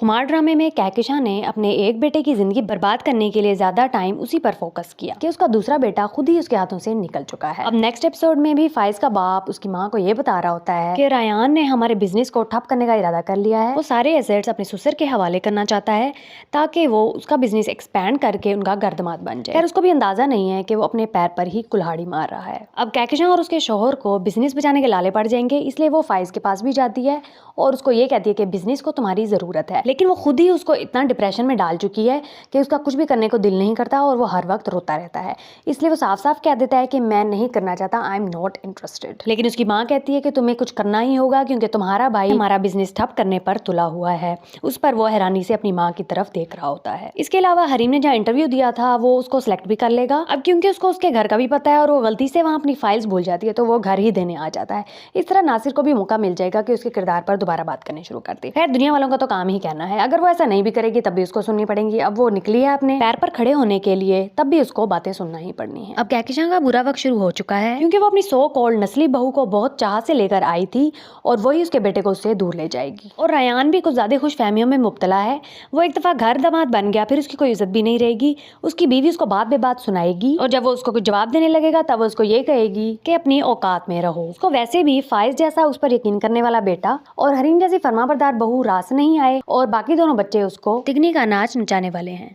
कुमार ड्रामे में कहकशां ने अपने एक बेटे की जिंदगी बर्बाद करने के लिए ज्यादा टाइम उसी पर फोकस किया कि उसका दूसरा बेटा खुद ही उसके हाथों से निकल चुका है। अब नेक्स्ट एपिसोड में भी फाइज का बाप उसकी माँ को ये बता रहा होता है कि रायान ने हमारे बिजनेस को ठप करने का इरादा कर लिया है। वो सारे एसेट्स अपने ससुर के हवाले करना चाहता है ताकि वो उसका बिजनेस एक्सपैंड करके उनका गर्दमाद बन जाए। खैर उसको भी अंदाजा नहीं है कि वो अपने पैर पर ही कुल्हाड़ी मार रहा है। अब कहकशां और उसके शोहर को बिजनेस बचाने के लाले पड़ जाएंगे, इसलिए वो फाइज के पास भी जाती है और उसको ये कहती है कि बिजनेस को तुम्हारी जरूरत है। लेकिन वो खुद ही उसको इतना डिप्रेशन में डाल चुकी है कि उसका कुछ भी करने को दिल नहीं करता और वो हर वक्त रोता रहता है। इसलिए वो साफ साफ कह देता है कि मैं नहीं करना चाहता, आई एम नॉट इंटरेस्टेड। लेकिन उसकी माँ कहती है कि तुम्हें कुछ करना ही होगा क्योंकि तुम्हारा भाई हमारा बिजनेस ठप करने पर तुला हुआ है। उस पर वो हैरानी से अपनी माँ की तरफ देख रहा होता है। इसके अलावा हरीम ने जहाँ इंटरव्यू दिया था वो उसको सिलेक्ट भी कर लेगा। अब क्योंकि उसको उसके घर का भी पता है और वो गलती से वहाँ अपनी फाइल्स भूल जाती है तो वो घर ही देने आ जाता है। इस तरह नासिर को भी मौका मिल जाएगा कि उसके किरदार पर दोबारा बात करनी शुरू कर दे। खैर दुनिया वालों का तो काम ही कहना है, अगर वो ऐसा नहीं भी करेगी तब भी उसको सुननी पड़ेंगी। अब वो निकली है अपने पैर पर खड़े होने के लिए, तब भी उसको बातें सुनना ही पड़नी है। अब कहकशां का बुरा वक्त शुरू हो चुका है क्योंकि वो अपनी सो कॉल्ड नस्ली बहू को बहुत चाह से लेकर आई थी और वही उसके बेटे को उससे दूर ले जाएगी। और रायान भी कुछ ज्यादा खुश फहमियों में मुब्तला है। वो एक दफा घर दामाद बन गया, फिर उसकी कोई इज्जत भी नहीं रहेगी। उसकी बीवी उसको बात बे बात सुनाएगी और जब वो उसको कुछ जवाब देने लगेगा तब वो उसको ये कहेगी कि अपनी औकात में रहो। उसको वैसे भी फाइज जैसा उस पर यकीन करने वाला बेटा और हरीम जैसी फरमाबरदार बहू रास नहीं आए और बाकी दोनों बच्चे उसको तिगनी का नाच नचाने वाले हैं।